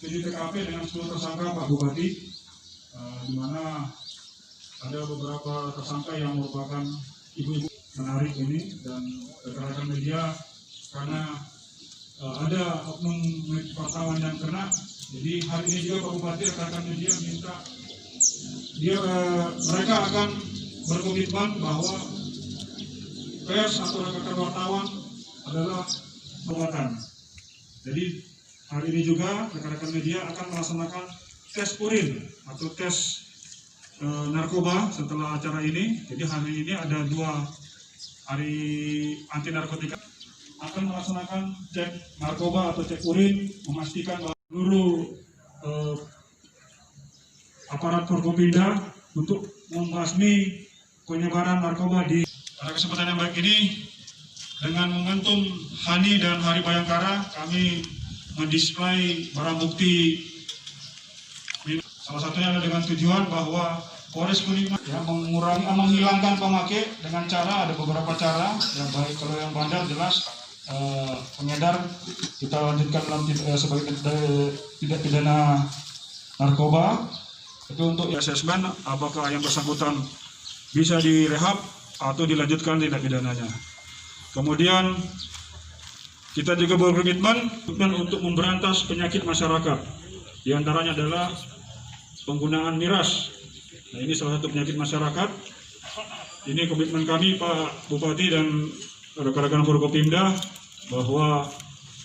di TKP dengan 10 tersangka Pak Bupati, di mana ada beberapa tersangka yang merupakan ibu-ibu menarik ini dan rekan-rekan media karena ada oknum wartawan yang kena. Jadi hari ini juga Pak Bupati rekan-rekan media minta mereka akan berkomitmen bahwa pers atau rekan-rekan wartawan adalah perbuatan. Jadi hari ini juga rekan-rekan media akan melaksanakan tes urin atau tes narkoba setelah acara ini. Jadi hari ini ada 2 hari anti narkotika, akan melaksanakan cek narkoba atau cek urin, memastikan bahwa seluruh aparat Forkopimda untuk membasmi penyebaran narkoba di. Pada kesempatan yang baik ini, dengan momentum Hani dan Hari Bayangkara, kami mendisplay barang bukti. Salah satunya adalah dengan tujuan bahwa Polres Kuningan menghilangkan pemakai dengan cara, ada beberapa cara, yang baik kalau yang bandar jelas pengedar kita lanjutkan sebagai tindak pidana narkoba. Itu untuk asesmen apakah yang bersangkutan bisa direhab atau dilanjutkan tindak pidananya. Kemudian kita juga berkomitmen untuk memberantas penyakit masyarakat. Di antaranya adalah penggunaan miras. Nah, ini salah satu penyakit masyarakat. Ini komitmen kami Pak Bupati dan rekan-rekan Forkopimda bahwa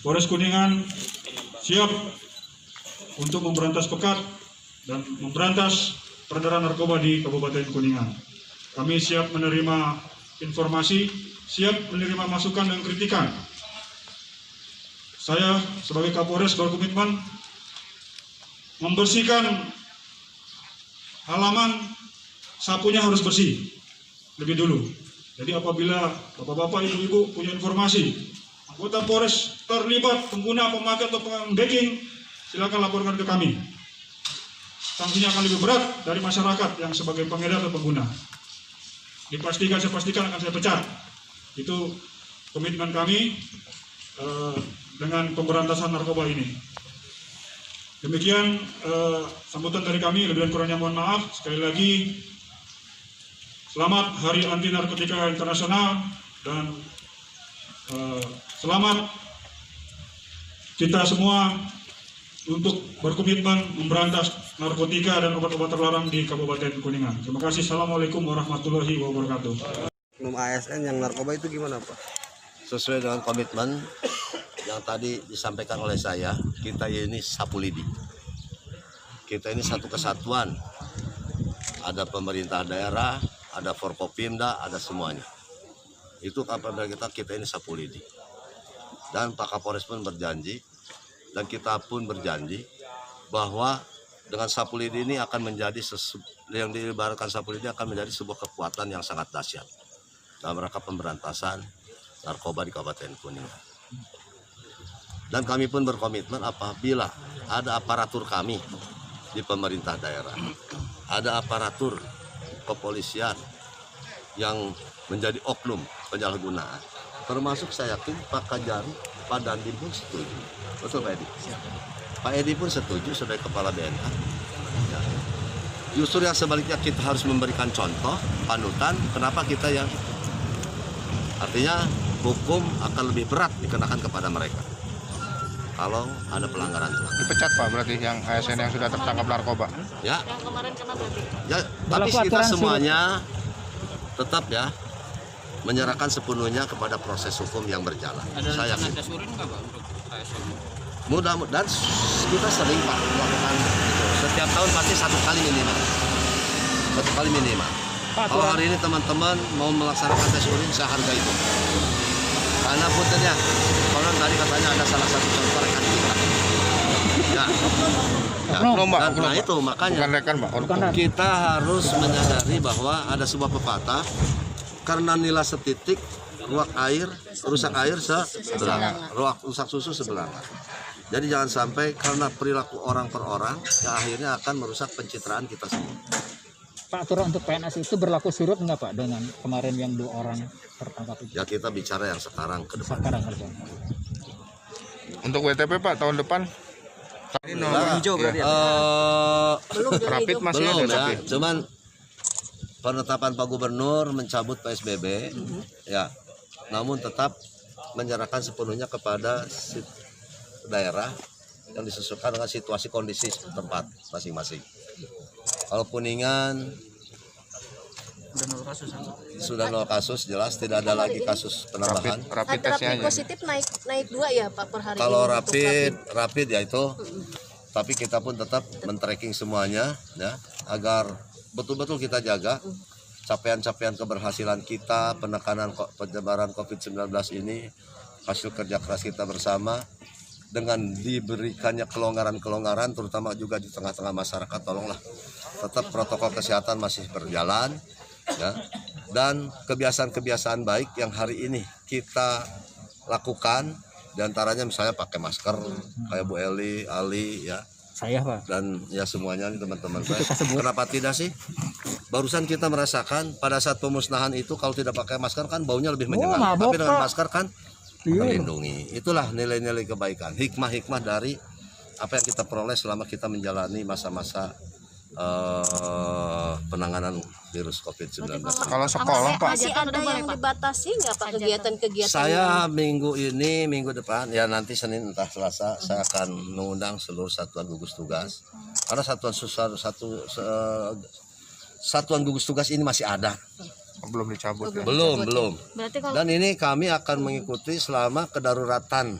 Polres Kuningan siap untuk memberantas pekat dan memberantas peredaran narkoba di Kabupaten Kuningan. Kami siap menerima informasi, siap menerima masukan dan kritikan. Saya sebagai Kapolres berkomitmen membersihkan halaman, sapunya harus bersih lebih dulu. Jadi apabila bapak-bapak, ibu-ibu punya informasi anggota Polres terlibat pengguna, pemakai atau pembacking, silakan laporkan ke kami. Sanksinya akan lebih berat dari masyarakat yang sebagai pengedar atau pengguna. Saya pastikan akan saya pecat. Itu komitmen kami dengan pemberantasan narkoba ini. Demikian sambutan dari kami, lebih dan kurangnya mohon maaf. Sekali lagi, selamat Hari Anti Narkotika Internasional dan selamat kita semua untuk berkomitmen memberantas narkotika dan obat-obat terlarang di Kabupaten Kuningan. Terima kasih. Assalamualaikum warahmatullahi wabarakatuh. Oknum ASN yang narkoba itu gimana Pak? Sesuai dengan komitmen yang tadi disampaikan oleh saya, kita ini sapu lidi. Kita ini satu kesatuan. Ada pemerintah daerah, ada Forkopimda, ada semuanya. Itu apabila kita ini sapu lidi. Dan Pak Kapolres pun berjanji, dan kita pun berjanji bahwa dengan sapu lidi ini akan menjadi yang diibaratkan sapu lidi akan menjadi sebuah kekuatan yang sangat dahsyat dalam rangka pemberantasan narkoba di Kabupaten Kuningan. Dan kami pun berkomitmen apabila ada aparatur kami di pemerintah daerah, ada aparatur kepolisian yang menjadi oknum penyalahgunaan, termasuk saya yakin Pak Kajari, Pak Dandim pun setuju. Betul Pak Edi? Pak Edi pun setuju sebagai Kepala BNH. Ya. Justru yang sebaliknya kita harus memberikan contoh, panutan, kenapa kita yang artinya hukum akan lebih berat dikenakan kepada mereka kalau ada pelanggaran itu. Dipecat Pak berarti yang ASN yang sudah tertangkap narkoba. Ya. Ya, tapi kita semuanya tetap ya menyerahkan sepenuhnya kepada proses hukum yang berjalan. Saya yakin. Mudah-mudahan kita sering Pak melakukan itu. Setiap tahun pasti 1 kali minimal. 1 kali minimal. Kalau hari ini teman-teman mau melaksanakan tes urin, saya hargai itu. Karena puntennya, konon tadi katanya ada salah satu contoh rekan kita. Ya. Nah itu makanya kita harus menyadari bahwa ada sebuah pepatah, karena nila setitik rusak air sebelah, rusak susu sebelah. Jadi jangan sampai karena perilaku orang per orang yang akhirnya akan merusak pencitraan kita semua. Pak, aturan untuk PNS itu berlaku surut enggak Pak dengan kemarin yang 2 orang tertangkap itu? Ya kita bicara yang sekarang ke depan. Untuk WTP Pak tahun depan? Ini nomor hijau berarti ya? Rapid masih Belum ada ya, tapi. cuman penetapan Pak Gubernur mencabut PSBB ya, namun tetap menyerahkan sepenuhnya kepada daerah yang disesuaikan dengan situasi kondisi tempat masing-masing. Kalau Kuningan sudah 0 kasus, jelas tidak ada lagi kasus penambahan. Rapid tesnya aja. Positif naik 2 ya Pak per hari Kalau ini untuk rapid ya itu, tapi kita pun tetap men-tracking semuanya ya, agar betul-betul kita jaga capaian-capaian keberhasilan kita penekanan penyebaran COVID-19 ini, hasil kerja keras kita bersama dengan diberikannya kelonggaran-kelonggaran terutama juga di tengah-tengah masyarakat. Tolonglah tetap protokol kesehatan masih berjalan ya, dan kebiasaan-kebiasaan baik yang hari ini kita lakukan diantaranya misalnya pakai masker kayak Bu Eli, Ali ya, Saya Pak. dan ya semuanya nih teman-teman saya. Kenapa tidak sih? Barusan kita merasakan pada saat pemusnahan itu kalau tidak pakai masker kan baunya lebih menyengat, mabok, tapi dengan Pak. masker kan terlindungi. Itulah nilai-nilai kebaikan, hikmah-hikmah dari apa yang kita peroleh selama kita menjalani masa-masa penanganan virus COVID-19. Kalau sekolah Pak, masih ada yang dibatasi nggak Pak kegiatan-kegiatan? Saya minggu ini, minggu depan, ya nanti Senin entah Selasa, saya akan mengundang seluruh satuan gugus tugas. Karena satuan gugus tugas ini masih ada. belum dicabut ya. Belum. Berarti kalau Dan ini kami akan mengikuti selama kedaruratan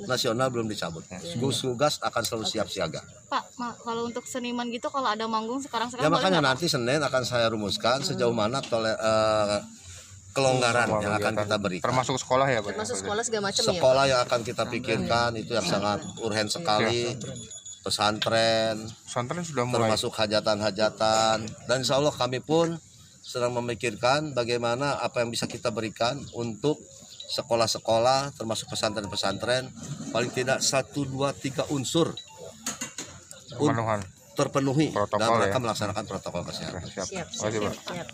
nasional belum dicabut. Gugus tugas akan selalu siap siaga. Pak, kalau untuk seniman gitu kalau ada manggung sekarang Ya makanya nanti Senin akan saya rumuskan sejauh mana kelonggaran yang akan kita berikan. Termasuk sekolah ya Pak? masuk sekolah segala macam ya? Sekolah yang akan kita pikirkan itu yang sangat urgen sekali. Pesantren Sudah mulai. termasuk hajatan-hajatan, dan insya Allah kami pun sedang memikirkan bagaimana apa yang bisa kita berikan untuk sekolah-sekolah termasuk pesantren-pesantren, paling tidak 1, 2, 3 unsur Pemenuhan. terpenuhi Protokol dan mereka ya. melaksanakan protokol kesehatan. Siap. Siap. Oke, Pak. Siap.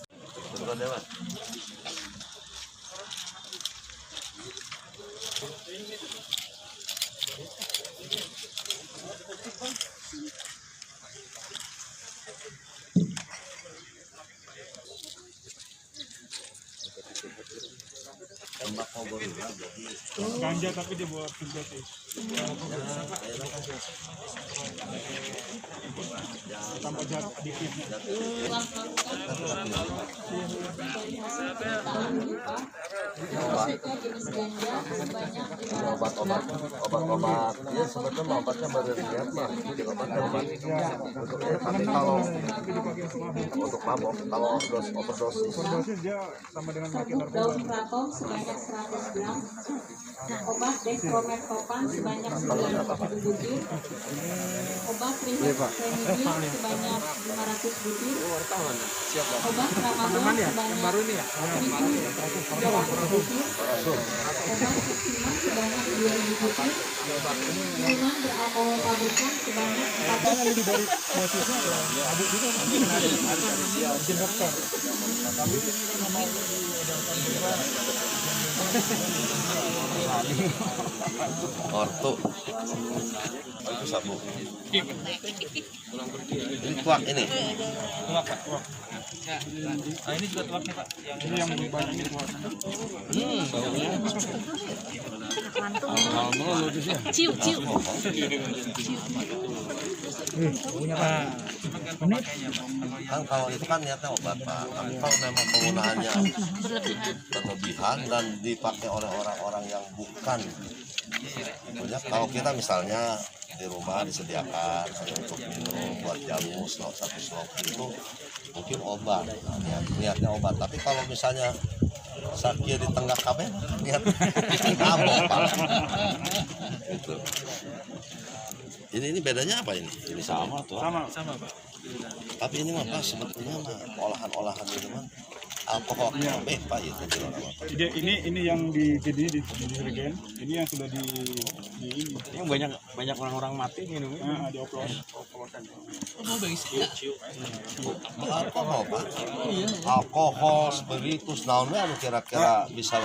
Ganja tapi dibuat sintetis. Tambah zat adiktif. Obat-obat ya sebetulnya obatnya baru lihat mah tapi kalau untuk mabok, kalau overdosis Overdosis dia sama dengan makin narkoba. Daun kraton sebanyak 100 gram, obat dextromethorphan sebanyak 90 butir, obat trihexyphenidyl sebanyak 500 butir, obat tramadol sebanyak 1.300 butir, obat seksiman sebanyak 2.000 butir, minuman beralkohol pabrikan sebanyak 4 ortu itu sabu ini tuak ini Ini juga tuaknya Pak. Ini yang banyak ini tuaknya. ciu. kan kalau itu kan niatnya obat Pak, tapi kalau memang penggunaannya berlebihan dan dipakai oleh orang-orang yang bukan, tentunya kalau kita misalnya di rumah disediakan untuk minum buat jamu satu slok itu mungkin obat, niatnya obat, tapi kalau misalnya sakit di tengah kabel niat mabok Pak. Gitu. Ini bedanya apa ini? Ini sama tuh. Sama Pak. Tapi ini mah Pak sebetulnya mah olahan-olahan minuman alkohol Pak itu. Ini yang di dirgen, ini yang sudah di ini. Yang banyak orang-orang mati minumnya. Nah, dioplos. Alkohol Pak. Alkohol, spiritus, naonnya anu kira-kira bisa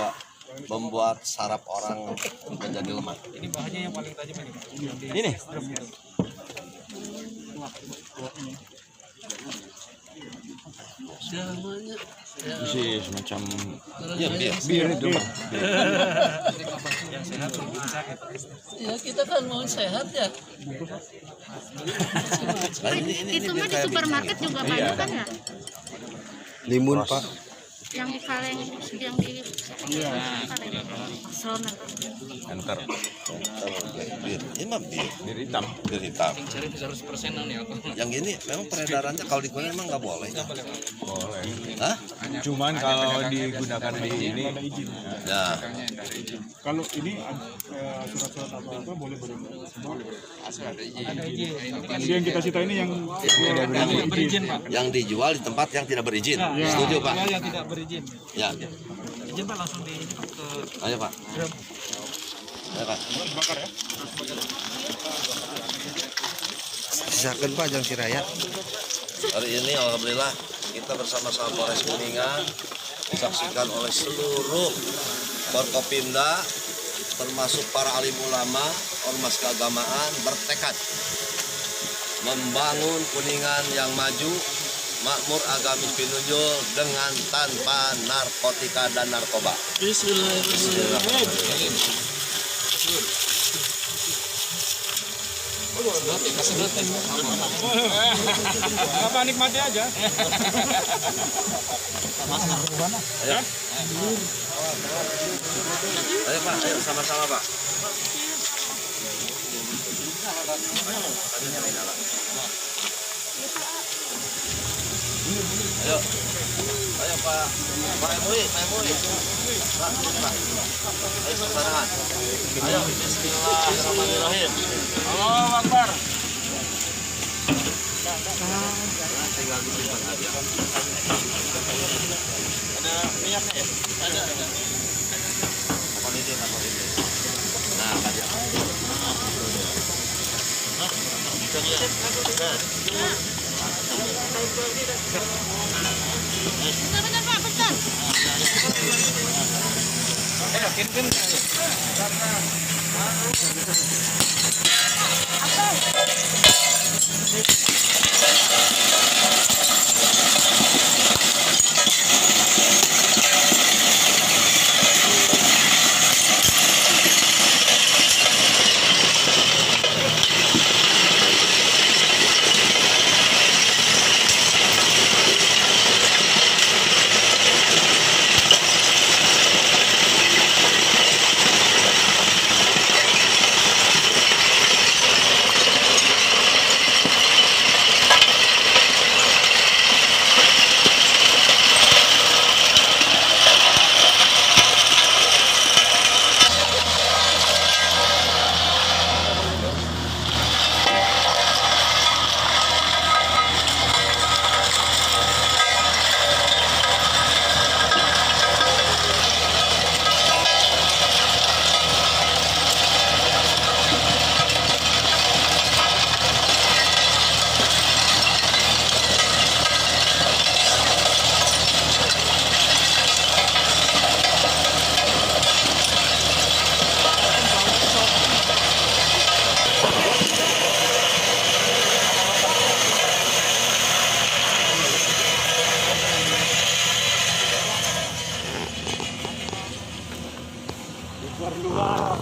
membuat saraf orang menjadi lemah. Ini bahannya yang paling tajam ini. Ini. Ini semacam Ya, bir itu Pak. Ya kita kan mau sehat ya. Nah, ini Itu mah di supermarket juga banyak kan ya? Limun Pak. Yang di kaleng, yang di kaleng. Paslon. Enter. Ini mah Bir hitam. bir hitam. Cari 100%an ya aku. Yang ini memang peredarannya kalau di kuningan emang nggak boleh. Boleh. Hah? Cuman kalau digunakan di ini Ya. Kalau ini surat-surat apa boleh beredar. Ada izin. Jadi yang kita cita ini yang Tidak berizin Pak. Yang dijual di tempat yang tidak berizin. Setuju Pak? Ya yang tidak berizin. Ya. Izin Pak langsung di ini Pak ke Ayo Pak. Ayo Pak. bakar ya. Sisakan Pak jangan siraya. Hari ini alhamdulillah kita bersama-sama Polres Kuningan disaksikan oleh seluruh Forkopimda termasuk para alim ulama, ormas keagamaan bertekad membangun Kuningan yang maju, makmur, agamis, pinunjul dengan tanpa narkotika dan narkoba. Bismillahirrahmanirrahim. Apa nikmati aja. Ayo. Ayo Pak, ayo sama-sama Pak. Ayo. Ayo Pak. Pak MUI, Pak MUI. Pak, Pak. Ayo sembarangan. Ayo, bismillahirrahmanirrahim. Allahu Akbar. Tinggal disimpan aja. Ada minyaknya ya? Ada. Kapal ini. Nah, aja. Benar-benar Pak, betul. Luar.